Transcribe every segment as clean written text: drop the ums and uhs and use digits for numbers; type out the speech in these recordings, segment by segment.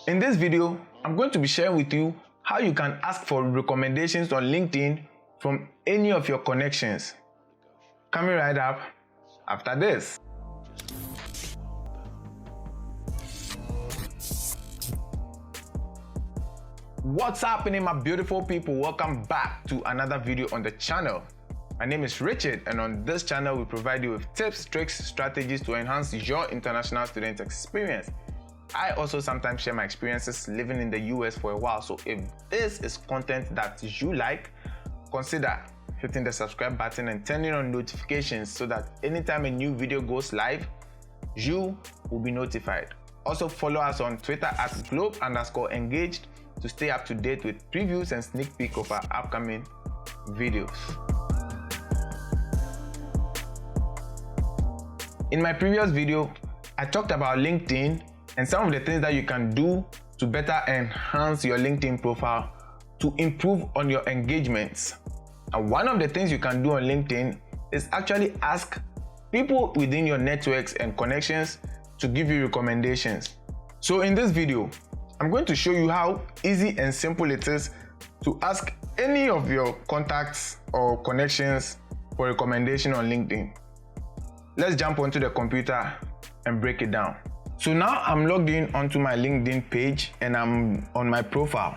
In this video, I'm going to be sharing with you how you can ask for recommendations on LinkedIn from any of your connections. Coming right up after this. What's happening, my beautiful people? Welcome back to another video on the channel. My name is Richard, and on this channel we provide you with tips, tricks, strategies to enhance your international student experience. I also sometimes share my experiences living in the US for a while, so if this is content that you like, consider hitting the subscribe button and turning on notifications so that anytime a new video goes live, you will be notified. Also follow us on Twitter at globe_engaged to stay up to date with previews and sneak peek of our upcoming videos. In my previous video, I talked about LinkedIn and some of the things that you can do to better enhance your LinkedIn profile to improve on your engagements. And one of the things you can do on LinkedIn is actually ask people within your networks and connections to give you recommendations. So in this video, I'm going to show you how easy and simple it is to ask any of your contacts or connections for recommendation on LinkedIn. Let's jump onto the computer and break it down. So now I'm logged in onto my LinkedIn page and I'm on my profile.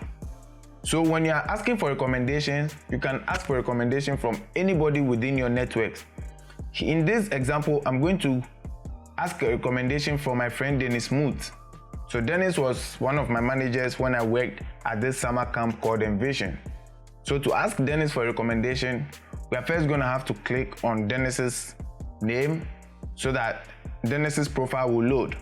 So when you are asking for recommendations, you can ask for recommendation from anybody within your networks. In this example, I'm going to ask a recommendation from my friend Dennis Smoot. So Dennis was one of my managers when I worked at this summer camp called Envision. So to ask Dennis for a recommendation, we are first going to have to click on Dennis's name so that Dennis's profile will load.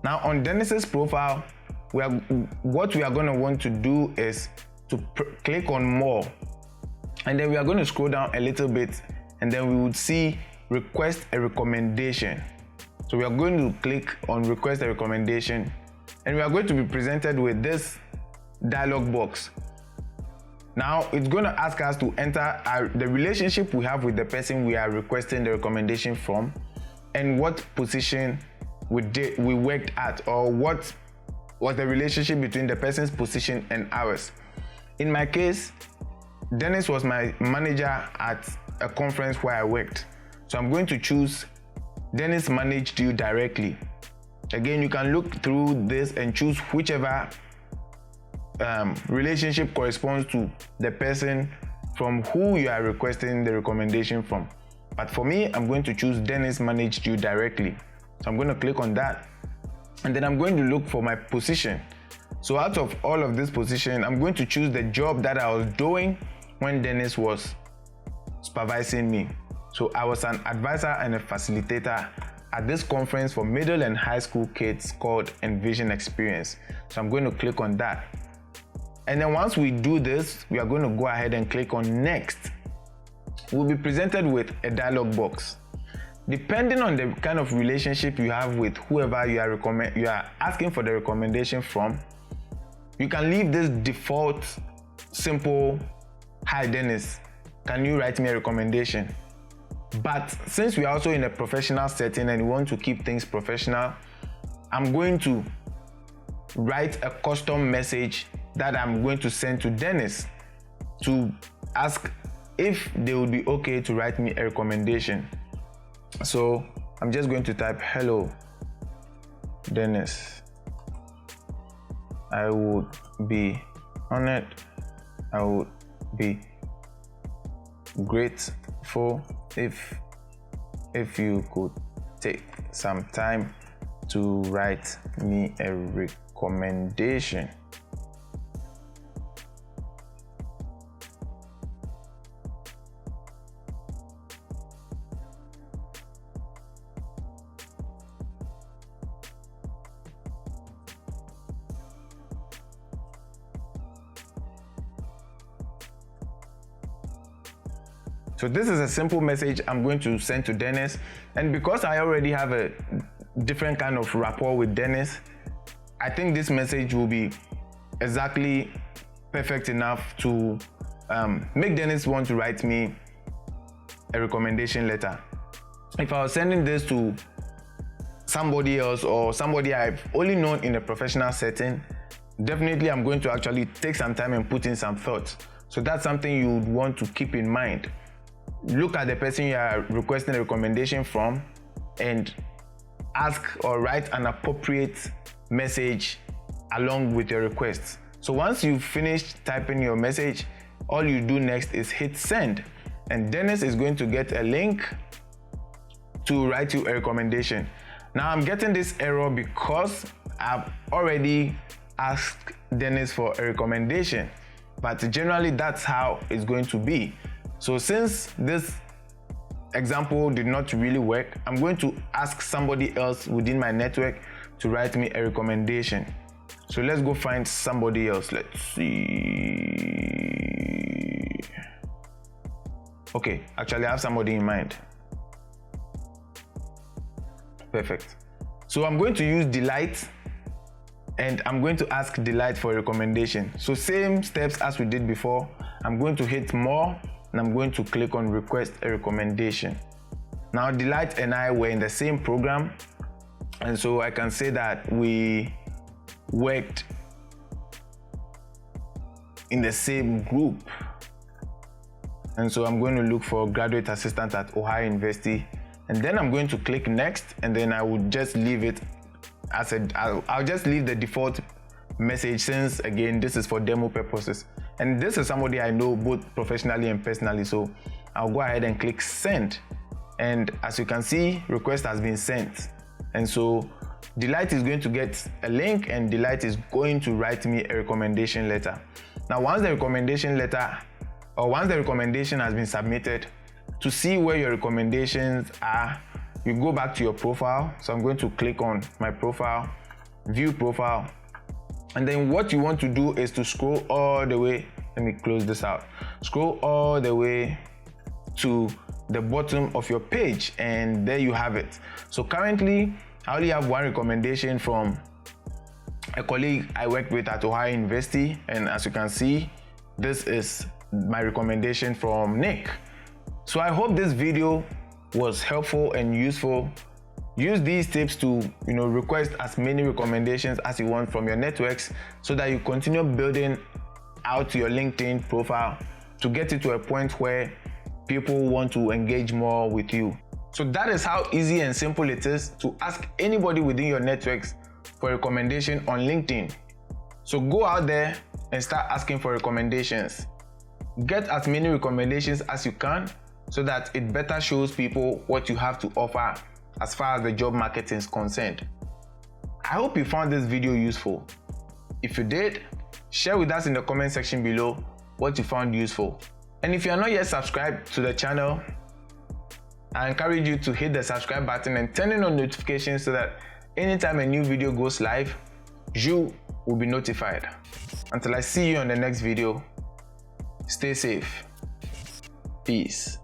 Now on Dennis's profile, what we are going to want to do is to click on more, and then we are going to scroll down a little bit, and then we would see request a recommendation. So we are going to click on request a recommendation, and we are going to be presented with this dialog box. Now it's going to ask us to enter the relationship we have with the person we are requesting the recommendation from, and what position we worked at, or what was the relationship between the person's position and ours. In my case, Dennis was my manager at a conference where I worked. So I'm going to choose Dennis managed you directly. Again, you can look through this and choose whichever relationship corresponds to the person from who you are requesting the recommendation from. But for me, I'm going to choose Dennis managed you directly. So I'm going to click on that, and then I'm going to look for my position. So out of all of this position, I'm going to choose the job that I was doing when Dennis was supervising me. So I was an advisor and a facilitator at this conference for middle and high school kids called Envision Experience. So I'm going to click on that. And then once we do this, we are going to go ahead and click on next. We'll be presented with a dialog box. Depending on the kind of relationship you have with whoever you are asking for the recommendation from, you can leave this default simple, "Hi Dennis, can you write me a recommendation?" But since we are also in a professional setting and we want to keep things professional, I'm going to write a custom message that I'm going to send to Dennis to ask if they would be okay to write me a recommendation. So I'm just going to type, "Hello Dennis, I would be honored, I would be grateful if you could take some time to write me a recommendation." So this is a simple message I'm going to send to Dennis, and because I already have a different kind of rapport with Dennis, I think this message will be exactly perfect enough to make Dennis want to write me a recommendation letter. If I was sending this to somebody else or somebody I've only known in a professional setting, definitely I'm going to actually take some time and put in some thought. So that's something you would want to keep in mind. Look at the person you are requesting a recommendation from and ask or write an appropriate message along with your request. So once you've finished typing your message, all you do next is hit send, and Dennis is going to get a link to write you a recommendation. Now I'm getting this error because I've already asked Dennis for a recommendation, but generally that's how it's going to be. So since this example did not really work, I'm going to ask somebody else within my network to write me a recommendation. So let's go find somebody else. Let's see. Okay, actually I have somebody in mind. Perfect. So I'm going to use Delight, and I'm going to ask Delight for a recommendation. So same steps as we did before. I'm going to hit more, and I'm going to click on request a recommendation. Now Delight and I were in the same program, and so I can say that we worked in the same group. And so I'm going to look for graduate assistant at Ohio University, and then I'm going to click next, and then I would just leave it as I'll just leave the default message, since again this is for demo purposes, and this is somebody I know both professionally and personally. So I'll go ahead and click send, and as you can see, request has been sent. And so Delight is going to get a link, and Delight is going to write me a recommendation letter. Now once the recommendation has been submitted, to see where your recommendations are, you go back to your profile. So I'm going to click on my profile, view profile, and then what you want to do is to scroll all the way. Let me close this out. Scroll all the way to the bottom of your page, and there you have it. So currently I only have one recommendation from a colleague I worked with at Ohio University, and as you can see, this is my recommendation from Nick. So I hope this video was helpful and useful. Use these tips to request as many recommendations as you want from your networks, so that you continue building out your LinkedIn profile to get it to a point where people want to engage more with you. So that is how easy and simple it is to ask anybody within your networks for a recommendation on LinkedIn. So go out there and start asking for recommendations. Get as many recommendations as you can, so that it better shows people what you have to offer as far as the job market is concerned. I hope you found this video useful. If you did, share with us in the comment section below what you found useful. And if you are not yet subscribed to the channel, I encourage you to hit the subscribe button and turn on notifications, so that anytime a new video goes live, you will be notified. Until I see you on the next video, stay safe. Peace.